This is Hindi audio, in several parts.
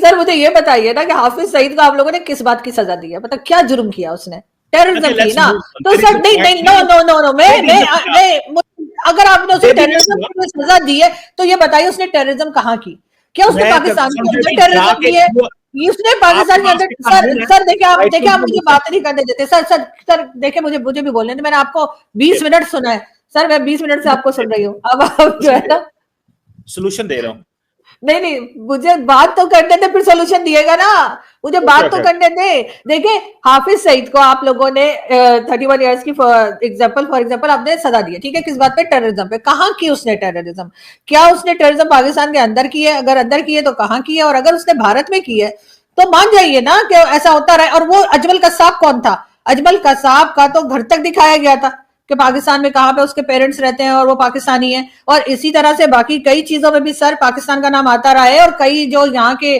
लेकिन सर मुझे ये बताइए ना कि हाफिज सईद को आप लोगों ने किस बात की सजा दी है, मतलब क्या जुर्म किया उसने? टेररिज्म की ना। तो सर नहीं नहीं, नो नो नो नो, मैं अगर आपने उसे टेररिज्म की सजा दी है तो ये बताइए उसने टेररिज्म कहाँ की? क्या उसने पाकिस्तान के अंदर टेररिज्म की है? उसने पाकिस्तान के अंदर, सर देखिए आप मुझे बात नहीं करने देते। सर देखिए मुझे भी बोलने, मैंने आपको 20 मिनट सुना है सर, मैं 20 मिनट से आपको सुन रही हूँ। अब आप जो है ना सोल्यूशन दे रहा हूँ। नहीं, मुझे बात तो करने दे, फिर सोल्यूशन दिएगा ना, मुझे बात तो करने दे। देखिए हाफिज सईद को आप लोगों ने 31 इयर्स की फॉर एग्जांपल आपने सजा दी है, ठीक है, किस बात पे? टेररिज्म पे। कहाँ की उसने टेररिज्म? क्या उसने टेररिज्म पाकिस्तान के अंदर की है? अगर अंदर की है तो कहाँ की है? और अगर उसने भारत में की है तो मान जाइए ना कि ऐसा होता रहा। और वो अजमल कसाब कौन था? अजमल कसाब का तो घर तक दिखाया गया था कि पाकिस्तान में कहाँ पे उसके पेरेंट्स रहते हैं और वो पाकिस्तानी है। और इसी तरह से बाकी कई चीजों में भी सर पाकिस्तान का नाम आता रहा है। और कई जो यहाँ के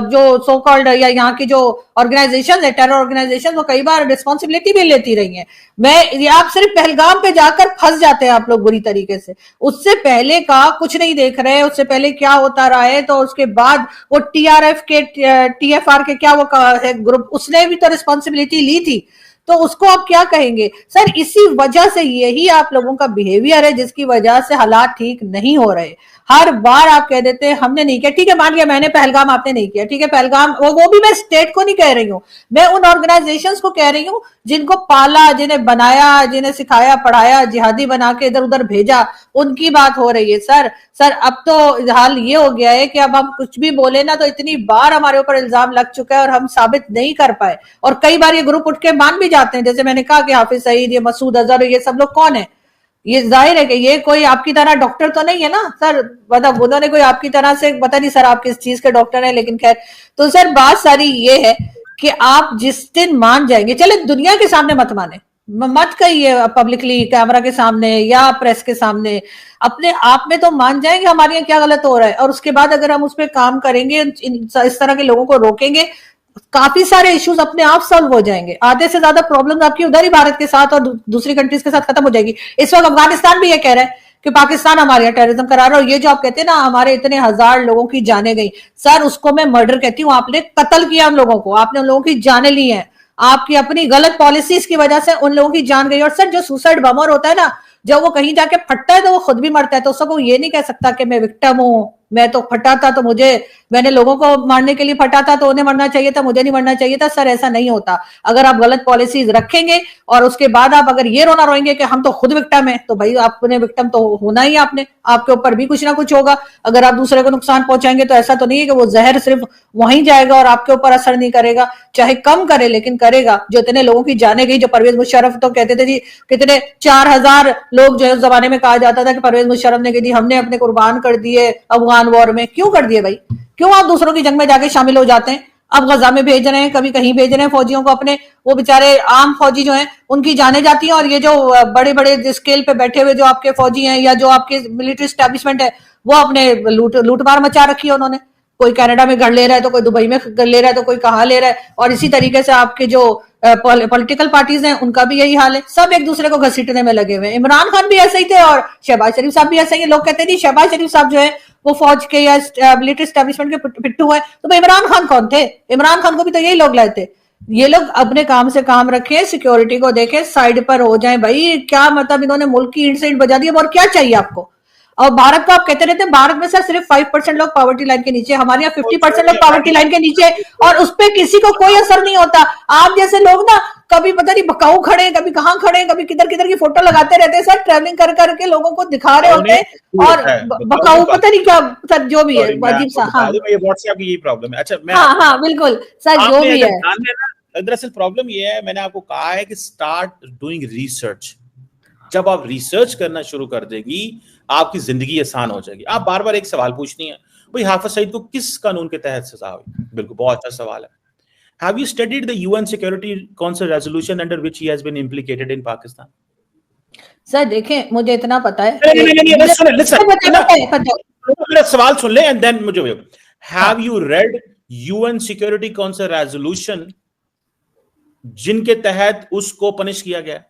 जो सो कॉल्ड या यहाँ की जो ऑर्गेनाइजेशन है, टेरर ऑर्गेनाइजेशन, वो कई बार रिस्पॉन्सिबिलिटी भी लेती रही है। मैं आप सिर्फ पहलगाम पे जाकर फंस जाते हैं आप लोग बुरी तरीके से, उससे पहले का कुछ नहीं देख रहे, उससे पहले क्या होता रहा है। तो उसके बाद वो टीआरएफ के टीएफआर के क्या वो ग्रुप, उसने भी तो रिस्पॉन्सिबिलिटी ली थी, तो उसको आप क्या कहेंगे? सर इसी वजह से यही आप लोगों का बिहेवियर है जिसकी वजह से हालात ठीक नहीं हो रहे। हर बार आप कह देते हैं हमने नहीं किया, ठीक है मान लिया मैंने पहलगाम, आपने नहीं किया, ठीक है पहलगाम, वो भी मैं स्टेट को नहीं कह रही हूं, मैं उन ऑर्गेनाइजेशंस को कह रही हूं जिनको पाला, जिन्हें बनाया, जिन्हें सिखाया पढ़ाया, जिहादी बना के इधर उधर भेजा, उनकी बात हो रही है। सर अब तो हाल ये हो गया है कि अब हम कुछ भी बोले ना तो इतनी बार हमारे ऊपर इल्जाम लग चुका है और हम साबित नहीं कर पाए। और कई बार ये ग्रुप उठ के मान भी जाते हैं, जैसे मैंने कहा कि हाफिज सईद, ये मसूद अजहर, ये सब लोग कौन है? ये जाहिर है कि ये कोई आपकी तरह डॉक्टर तो नहीं है ना सर, मतलब उन्होंने कोई आपकी तरह से, पता नहीं सर आप किस चीज के डॉक्टर हैं, लेकिन खैर। तो सर बात सारी ये है कि आप जिस दिन मान जाएंगे, चले दुनिया के सामने मत माने, मत कहिए पब्लिकली कैमरा के सामने या प्रेस के सामने, अपने आप में तो मान जाएंगे हमारे यहाँ क्या गलत हो रहा है। और उसके बाद अगर हम उस पर काम करेंगे, इस तरह के लोगों को रोकेंगे, काफी सारे इश्यूज अपने आप सॉल्व हो जाएंगे। आधे से ज्यादा प्रॉब्लम्स आपकी उधर ही भारत के साथ और दूसरी कंट्रीज के साथ खत्म हो जाएगी। इस वक्त अफगानिस्तान भी ये कह रहा है कि पाकिस्तान हमारे यहाँ टेररिज्म करा रहा है। और ये जो आप कहते हैं ना हमारे इतने हजार लोगों की जाने गई, सर उसको मैं मर्डर कहती हूँ। आपने कत्ल किया उन लोगों को, आपने उन लोगों की जाने ली है, आपकी अपनी गलत पॉलिसीज की वजह से उन लोगों की जान गई। और सर जो सुसाइड बमर होता है ना, जब वो कहीं जाके फटता है तो वो खुद भी मरता है, तो उसको ये नहीं कह सकता कि मैं विक्टिम हूं, मैं तो फटा था तो मैंने लोगों को मारने के लिए फटा था तो उन्हें मरना चाहिए था, मुझे नहीं मरना चाहिए था। सर ऐसा नहीं होता। अगर आप गलत पॉलिसीज रखेंगे और उसके बाद आप अगर ये रोना रोएंगे कि हम तो खुद विक्टिम है, तो भाई आपने विक्टिम तो होना ही, आपने आपके ऊपर भी कुछ ना कुछ होगा। अगर आप दूसरे को नुकसान पहुंचाएंगे तो ऐसा तो नहीं है कि वो जहर सिर्फ वहीं जाएगा और आपके ऊपर असर नहीं करेगा, चाहे कम करे लेकिन करेगा। जो इतने लोगों की जाने गई, जो परवेज मुशर्रफ तो कहते थे जी कितने 4000 लोग जो है उस जमाने में कहा जाता था कि परवेज मुशर्रफ ने कहा जी हमने अपने कुर्बान कर दिए अफगान वॉर में। क्यों कर दिए भाई? क्यों आप दूसरों की जंग में जाके शामिल हो जाते हैं? अब गजा में भेज रहे हैं, कभी कहीं भेज रहे हैं फौजियों को अपने, वो बेचारे आम फौजी जो हैं उनकी जाने जाती हैं। और ये जो बड़े बड़े स्केल पे बैठे हुए जो आपके फौजी हैं या जो आपके मिलिट्री स्टैब्लिशमेंट है, वो अपने लूटमार मचा रखी है उन्होंने। कोई कनाडा में घर ले रहा है तो कोई दुबई में घर ले रहा है तो कोई कहाँ ले रहा है। और इसी तरीके से आपके जो पॉलिटिकल पार्टीज हैं उनका भी यही हाल है, सब एक दूसरे को घसीटने में लगे हुए हैं। इमरान खान भी ऐसे ही थे और शहबाज शरीफ साहब भी ऐसे ही। लोग कहते हैं शहबाज शरीफ साहब जो है वो फौज के या मिलिट्री स्टैब्लिशमेंट के पिट्ठू है, तो भाई इमरान खान कौन थे? इमरान खान को भी तो यही लोग लाए थे। ये लोग अपने काम से काम रखें, सिक्योरिटी को देखें, साइड पर हो जाएं भाई। क्या मतलब इन्होंने मुल्क की ईंट से ईंट बजा दी, और क्या चाहिए आपको? और भारत को आप कहते रहते हैं भारत में सर सिर्फ 5% लोग पॉवर्टी लाइन के नीचे, हमारे यहाँ 50% लोग पॉवर्टी लाइन के नीचे, और उस पर किसी को कोई असर नहीं होता। आप जैसे लोग ना कभी पता नहीं बकाऊ खड़े, कभी कहाँ खड़े, कभी किधर किधर की फोटो लगाते रहते हैं सर, ट्रैवलिंग कर करके लोगों को दिखा रहे होते हैं। और बकाऊ पता नहीं क्या सर, जो भी है अजीब सा। हाँ व्हाट्सएप की यही प्रॉब्लम है। अच्छा हाँ बिल्कुल सर, जो भी है। दरअसल प्रॉब्लम ये है, मैंने आपको कहा है कि स्टार्ट डूइंग रिसर्च। जब आप रिसर्च करना शुरू कर देगी आपकी जिंदगी आसान हो जाएगी। आप बार बार एक सवाल पूछनी है, भाई हाफिज सईद को किस कानून के तहत सजा हुई? बिल्कुल बहुत अच्छा सवाल है। Have you studied the UN Security Council resolution under which he has been implicated in Pakistan? Sir देखें मुझे इतना पता है। मेरा सवाल सुन ले and then मुझे have you read UN Security Council resolution जिनके तहत उसको पनिश किया गया?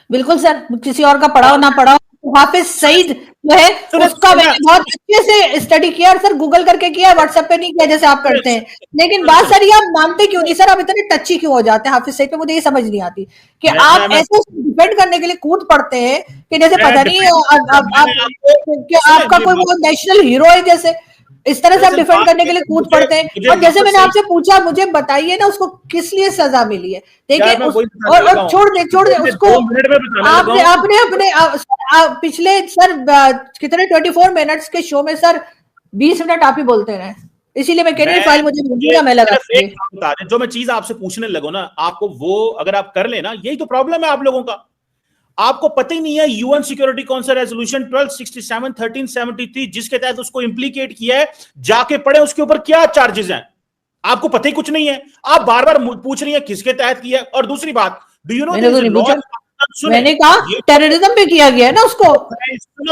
बिल्कुल सर, किसी और का पढ़ाओ ना पढ़ाओ, हाफिज सईद जो है उसका मैंने बहुत अच्छे से स्टडी किया, और सर गूगल करके किया, व्हाट्सएप पे नहीं किया जैसे आप करते हैं। लेकिन बात सर ये आप मानते क्यों नहीं सर, आप इतने टची क्यों हो जाते हैं हाफिज सईद पे, मुझे ये समझ नहीं आती कि आप ऐसे डिपेंड करने के लिए कूद पड़ते हैं कि जैसे पता नहीं आपका कोई वो नेशनल हीरो है, जैसे इस तरह से आप डिफेंड करने के लिए कूद पड़ते हैं। और जैसे मैंने आपसे पूछा, मुझे बताइए ना उसको किस लिए सजा मिली है, देखिए और छोड़ दे उसको। आपने अपने पिछले सर कितने 24 मिनट्स के शो में सर 20 मिनट आप ही बोलते रहे, इसीलिए मैं कह रही हूँ फाइल मुझे मैं लगा। जो मैं चीज आपसे पूछने लगो ना, आपको वो अगर आप कर लेना, यही तो प्रॉब्लम है आप लोगों का। आपको पता ही नहीं है यूएन सिक्योरिटी काउंसिल रेजोल्यूशन 1267 1373 जिसके तहत उसको इंप्लीकेट किया है, जाके पढ़े उसके ऊपर क्या चार्जेस हैं। आपको पता ही कुछ नहीं है, आप बार बार पूछ रही है किसके तहत किया। और दूसरी बात, डू यू नो मैंने कहा टेररिज्म पे किया गया है ना उसको,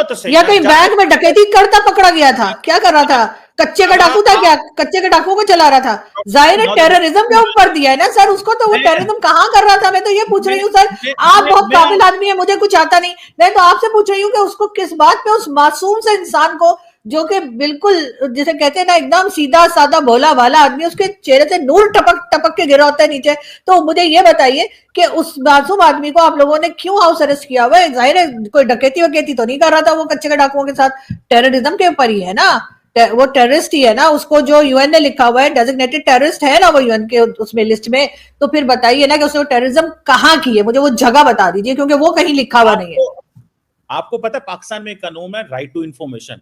तो या कहीं बैंक में डकैती करता पकड़ा गया था, क्या कर रहा था, कच्चे का डाकू था क्या, कच्चे के डाकुओं को चला रहा था, जाहिर है टेररिज्म के ऊपर दिया है ना सर उसको, तो वो टेररिज्म कहाँ कर रहा था, मैं तो ये पूछ रही हूँ सर। आप बहुत काबिल आदमी है, मुझे कुछ आता नहीं, मैं तो आपसे पूछ रही हूँ कि उसको किस बात पे, उस मासूम से इंसान को जो कि बिल्कुल जिसे कहते हैं ना एकदम सीधा साधा भोला भाला आदमी, उसके चेहरे से नूर टपक टपक के गिरा होता है नीचे। तो मुझे ये बताइए कि उस मासूम आदमी को आप लोगों ने क्यों हाउस अरेस्ट किया हुआ है? जाहिर है कोई डकैती वकैती तो नहीं कर रहा था वो कच्चे के डाकुओं के साथ, टेररिज्म के ऊपर ही है ना, वो टेररिस्ट ही है ना, उसको जो यूएन ने लिखा हुआ है डेजिग्नेटेड टेररिस्ट है ना वो यूएन के उसमें लिस्ट में। तो फिर बताइए ना कि उसने टेररिज्म कहाँ की है, मुझे वो जगह बता दीजिए, क्योंकि वो कहीं लिखा हुआ नहीं है। आपको पता है पाकिस्तान में एक कानून है राइट टू इंफॉर्मेशन,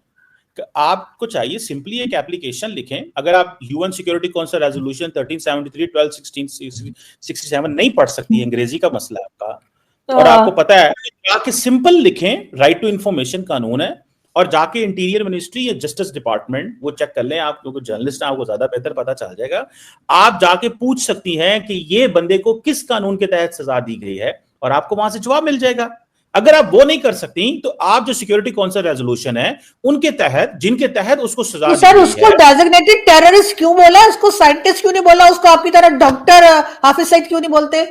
आपको चाहिए सिंपली एक एप्लीकेशन लिखें। अगर आप यूएन सिक्योरिटी काउंसिल रेजोल्यूशन 1373 1267 नहीं पढ़ सकती, अंग्रेजी का मसला है आपका, और आपको पता है जाके सिंपल लिखें राइट टू इंफॉर्मेशन कानून है, और जाके इंटीरियर मिनिस्ट्री या जस्टिस डिपार्टमेंट वो चेक कर लें, आप लोग जर्नलिस्ट हैं आपको ज्यादा बेहतर पता चल जाएगा। आप जाके पूछ सकती हैं कि ये बंदे को किस कानून के तहत सजा दी गई है, और आपको वहां से जवाब मिल जाएगा। अगर आप वो नहीं कर सकती तो आप जो सिक्योरिटी काउंसिल रेजोल्यूशन है उनके तहत, जिनके तहत उसको सजा तो सर उसको डेजिग्नेटेड टेररिस्ट क्यों बोला, उसको साइंटिस्ट क्यों नहीं बोला, उसको आपकी तरह डॉक्टर हाफिज सईद क्यों नहीं बोलते,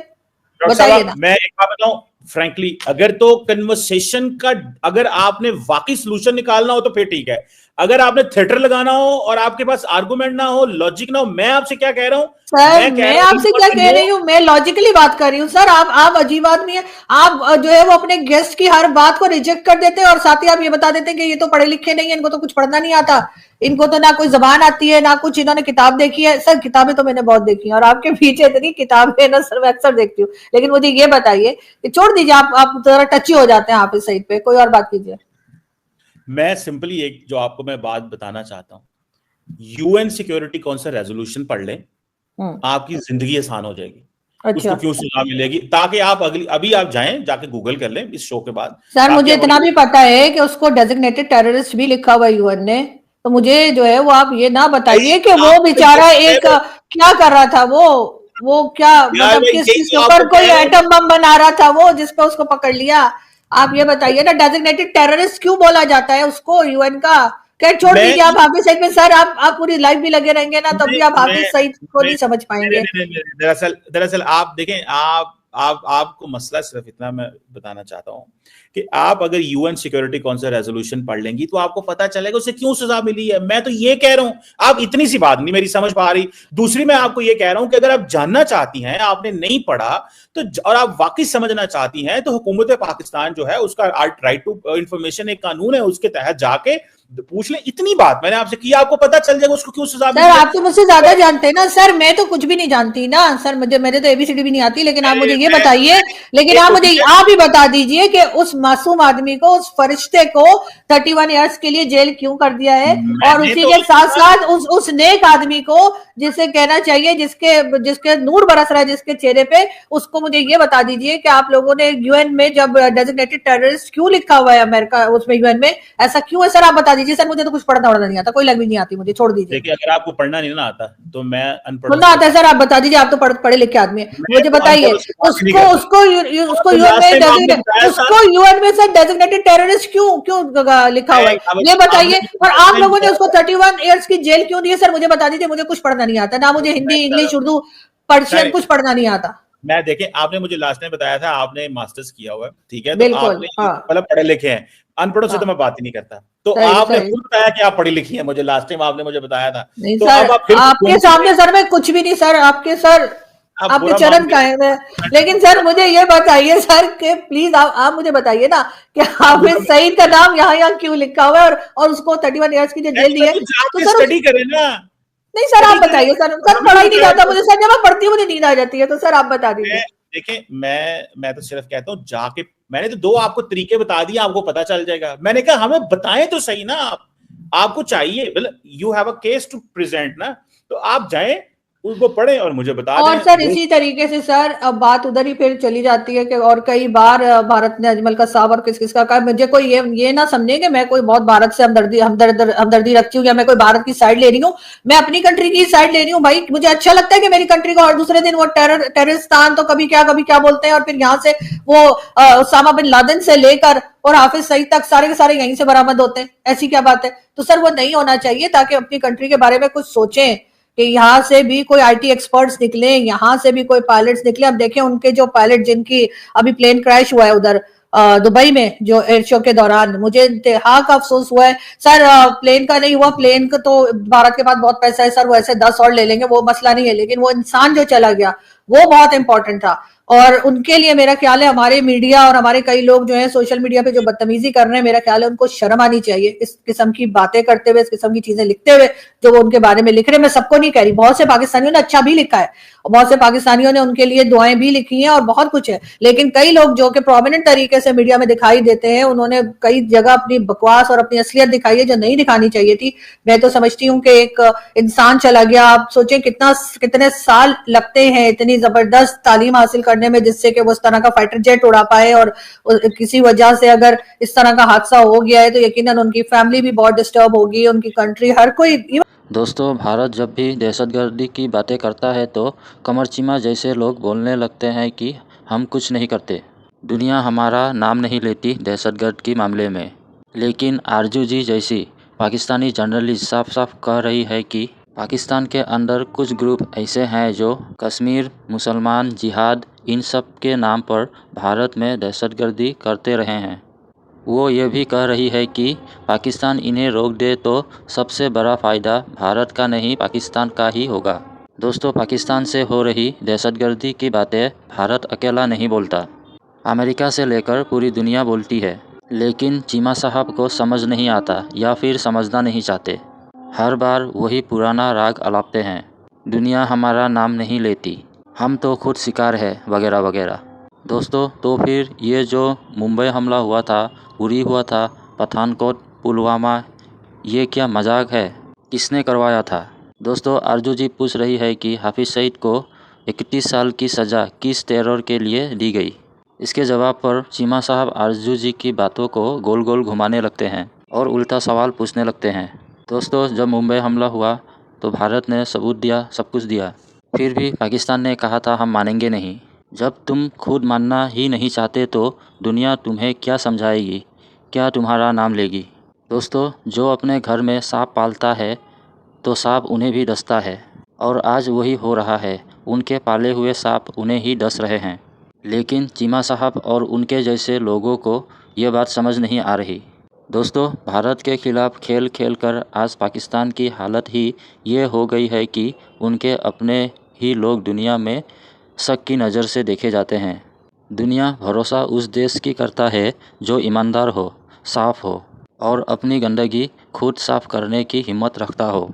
बताइए ना। मैं एक बात बताऊं फ्रैंकली, अगर तो कन्वर्सेशन का अगर आपने वाकई सॉल्यूशन निकालना हो तो फिर ठीक है, अगर आपने थिएटर लगाना हो और आपके पास आर्गुमेंट ना हो, लॉजिक ना हो, मैं आपसे क्या कह रहा हूं सर, मैं आपसे क्या कह रही हूँ, मैं लॉजिकली बात कर रही हूँ सर। आप अजीब आदमी है, आप जो है वो अपने गेस्ट की हर बात को रिजेक्ट कर देते हैं, और साथ ही आप ये बता देते हैं कि ये तो पढ़े लिखे नहीं है, इनको तो कुछ पढ़ना नहीं आता, इनको तो ना कोई जबान आती है ना कुछ, इन्होंने किताब देखी है। सर किताबें तो मैंने बहुत देखी है, और आपके पीछे इतनी किताबें ना सर मैं अक्सर देखती हूँ, लेकिन मुझे ये बताइए कि छोड़ दीजिए, आप जरा टची हो जाते हैं हाफिज सईद पे, कोई और बात कीजिए। मैं सिंपली एक जो आपको मैं बात बताना चाहता हूं, यूएन सिक्योरिटी काउंसिल रेजोल्यूशन पढ़ लें, आपकी जिंदगी आसान हो जाएगी। अच्छा। उसको क्यों सजा मिलेगी, ताकि आप अभी आप जाएं जाके गूगल कर लें इस शो के बाद। सर मुझे इतना भी पता है कि उसको डेजिग्नेटेड टेररिस्ट भी लिखा हुआ यूएन ने, तो मुझे जो है वो आप ये ना बताइए कि वो बेचारा एक क्या कर रहा था, वो क्या मतलब किस ऊपर कोई एटम बम बना रहा था वो, जिसपे उसको पकड़ लिया। आप ये बताइए ना डेजिग्नेटेड टेररिस्ट क्यों बोला जाता है उसको यूएन का। क्या छोड़ दीजिए आप हाफिज सईद में सर, आप पूरी लाइफ भी लगे रहेंगे ना तब भी आप हाफिज सईद को नहीं समझ पाएंगे। दरअसल आप देखें, आपको मसला सिर्फ इतना मैं बताना चाहता हूं कि आप अगर यूएन सिक्योरिटी काउंसिल रेजोल्यूशन पढ़ लेंगी तो आपको पता चलेगा उसे क्यों सजा मिली है। मैं तो ये कह रहा हूं, आप इतनी सी बात नहीं मेरी समझ पा रही। दूसरी मैं आपको ये कह रहा हूं कि अगर आप जानना चाहती हैं, आपने नहीं पढ़ा तो, और आप वाकई समझना चाहती हैं, तो हुकूमत पाकिस्तान जो है उसका राइट टू इंफॉर्मेशन एक कानून है, उसके तहत जाके पूछ ले। इतनी बात मैंने आपसे की, आपको पता चल जाएगा उसको क्यों सजा मिली है। सर आप तो मुझसे ज्यादा जानते हैं ना सर, मैं तो कुछ भी नहीं जानती ना सर, मेरे तो एबीसीडी भी नहीं आती। लेकिन आप मुझे ये बताइए, लेकिन आप ही बता दीजिए कि उस मासूम आदमी को, उस फरिश्ते को 31 इयर्स के लिए जेल क्यों कर दिया है, और उसी के साथ साथ उस नेक आदमी को जिसे कहना चाहिए, जिसके नूर बरस रहा है जिसके चेहरे पे, उसको मुझे ये बता दीजिए कि आप लोगों ने यूएन में जब डेजिग्नेटेड टेररिस्ट क्यों लिखा हुआ है अमेरिका उसमें यूएन में, ऐसा क्यों है सर आप बता दीजिए। सर मुझे तो कुछ पढ़ना नहीं आता, कोई लैंग्वेज नहीं आती मुझे, छोड़ दीजिए। देखिए अगर आपको पढ़ना नहीं ना आता तो मैं अनपढ़ ना आता है सर, आप बता दीजिए, आप तो पढ़े लिखे आदमी है, मुझे बताइए उसको यूएन में सर डेजिग्नेटेड टेररिस्ट क्यों लिखा हुआ है ये बताइए। और आप लोगों ने उसको 31 इयर्स की जेल क्यों दी है सर, मुझे बता दीजिए। मुझे कुछ पढ़ना नहीं आता, ना मुझे हिंदी इंग्लिश उर्दू पर्शियन कुछ पढ़ना नहीं आता। मैं देखें, आपने मुझे लास्ट टाइम बताया था आपने मास्टर्स किया हुआ है, ठीक है, तो बिल्कुल, आपने हाँ मतलब पढ़े लिखे हैं, अनपढ़ों से तो हाँ, मैं बात ही नहीं करता। तो सही आपने सही। खुद बताया कि आप पढ़ी लिखी हैं, मुझे लास्ट टाइम आपने मुझे बताया था। नहीं तो सर, अब आप फिर आपके घूमती सामने हैं, सर मैं कुछ भी नहीं सर, आपके सर आप आपके बुरा मान चरण के खाए हैं। लेकिन सर मुझे ये बताइए सर कि प्लीज आप मुझे बताइए ना कि आप बुरा हाफिज सईद का नाम यहाँ क्यों लिखा हुआ है, और उसको 31 ईयर्स की जो जेल दी है, तो तो जाके सर उस स्टडी करें ना, नहीं सर आप स्टडी करें। बताइए सर, सर हमें पढ़ा ही नहीं बताया जाता तो मुझे सर, जब मैं पढ़ती हूँ मुझे नींद आ जाती है, तो सर आप बता मैं दीजिए। देखें, मैं तो सिर्फ कहता हूँ जाके, मैंने तो 2 आपको तरीके बता दिए, आपको पता चल जाएगा। मैंने कहा हमें बताएं तो सही ना, आप आपको चाहिए, मतलब you have a case to present ना, तो आप जाएं, उसको पढ़ें और मुझे बता और दें। सर इसी तरीके से सर अब बात उधर ही फिर चली जाती है कि और कई बार भारत ने अजमल कसाब और किस किस का कहा, मुझे कोई ये ना समझे कि मैं कोई बहुत भारत से हमदर्दी रखती हूँ, या मैं कोई भारत की साइड ले रही हूँ। मैं अपनी कंट्री की साइड ले रही हूँ भाई, मुझे अच्छा लगता है कि मेरी कंट्री को, और दूसरे दिन वो टेररिस्तान तो कभी क्या बोलते हैं, और फिर यहाँ से वो उसामा बिन लादेन से लेकर और हाफिज सईद तक सारे के सारे यहीं से बरामद होते हैं। ऐसी क्या बात है? तो सर वो नहीं होना चाहिए, ताकि अपनी कंट्री के बारे में कुछ सोचें कि यहाँ से भी कोई आईटी एक्सपर्ट्स निकले, यहाँ से भी कोई पायलट्स निकले। अब देखें उनके जो पायलट जिनकी अभी प्लेन क्रैश हुआ है उधर दुबई में जो एयर शो के दौरान, मुझे इंतहा का अफसोस हुआ है सर। प्लेन का नहीं हुआ, प्लेन का तो भारत के पास बहुत पैसा है सर, वो ऐसे 10 और ले लेंगे, वो मसला नहीं है, लेकिन वो इंसान जो चला गया वो बहुत इंपॉर्टेंट था। और उनके लिए मेरा ख्याल है हमारे मीडिया और हमारे कई लोग जो है सोशल मीडिया पे जो बदतमीजी कर रहे हैं, मेरा ख्याल है उनको शर्म आनी चाहिए इस किस्म की बातें करते हुए, इस किस्म की चीजें लिखते हुए जो वो उनके बारे में लिख रहे हैं। मैं सबको नहीं कह रही, बहुत से पाकिस्तानियों ने अच्छा भी लिखा है, बहुत से पाकिस्तानियों ने उनके लिए दुआएं भी लिखी हैं और बहुत कुछ है, लेकिन कई लोग जो कि प्रोमिनेंट तरीके से मीडिया में दिखाई देते हैं, उन्होंने कई जगह अपनी बकवास और अपनी असलियत दिखाई है जो नहीं दिखानी चाहिए थी। मैं तो समझती हूँ कि एक इंसान चला गया, आप सोचें कितने साल लगते हैं इतनी जबरदस्त तालीम हासिल करने में जिससे कि वो इस तरह का फाइटर जेट उड़ा पाए, और किसी वजह से अगर इस तरह का हादसा हो गया है तो यकीनन उनकी फैमिली भी बहुत डिस्टर्ब होगी, उनकी कंट्री, हर कोई। दोस्तों, भारत जब भी दहशतगर्दी की बातें करता है तो कमर चीमा जैसे लोग बोलने लगते हैं कि हम कुछ नहीं करते। दुनिया हमारा नाम नहीं लेती दहशतगर्द के मामले में, लेकिन आरजू जी जैसी पाकिस्तानी जर्नलिस्ट साफ साफ कह रही है कि पाकिस्तान के अंदर कुछ ग्रुप ऐसे हैं जो कश्मीर, मुसलमान, जिहाद, इन सब के नाम पर भारत में दहशतगर्दी करते रहे हैं। वो ये भी कह रही है कि पाकिस्तान इन्हें रोक दे तो सबसे बड़ा फ़ायदा भारत का नहीं पाकिस्तान का ही होगा। दोस्तों, पाकिस्तान से हो रही दहशतगर्दी की बातें भारत अकेला नहीं बोलता, अमेरिका से लेकर पूरी दुनिया बोलती है, लेकिन चीमा साहब को समझ नहीं आता या फिर समझना नहीं चाहते। हर बार वही पुराना राग अलापते हैं, दुनिया हमारा नाम नहीं लेती, हम तो खुद शिकार है, वगैरह वगैरह। दोस्तों, तो फिर ये जो मुंबई हमला हुआ था, उरी हुआ था, पठानकोट, पुलवामा, ये क्या मजाक है? किसने करवाया था? दोस्तों, आरजू जी पूछ रही है कि हाफिज सईद को 31 साल की सज़ा किस टेरर के लिए दी गई। इसके जवाब पर चीमा साहब आरजू जी की बातों को गोल गोल घुमाने लगते हैं और उल्टा सवाल पूछने लगते हैं। दोस्तों, जब मुंबई हमला हुआ तो भारत ने सबूत दिया, सब कुछ दिया, फिर भी पाकिस्तान ने कहा था हम मानेंगे नहीं। जब तुम खुद मानना ही नहीं चाहते तो दुनिया तुम्हें क्या समझाएगी, क्या तुम्हारा नाम लेगी? दोस्तों, जो अपने घर में सांप पालता है तो सांप उन्हें भी डसता है, और आज वही हो रहा है, उनके पाले हुए सांप उन्हें ही डस रहे हैं। लेकिन चीमा साहब और उनके जैसे लोगों को ये बात समझ नहीं आ रही। दोस्तों, भारत के खिलाफ खेल खेल कर आज पाकिस्तान की हालत ही ये हो गई है कि उनके अपने ही लोग दुनिया में शक की नज़र से देखे जाते हैं। दुनिया भरोसा उस देश की करता है जो ईमानदार हो, साफ हो और अपनी गंदगी खुद साफ करने की हिम्मत रखता हो।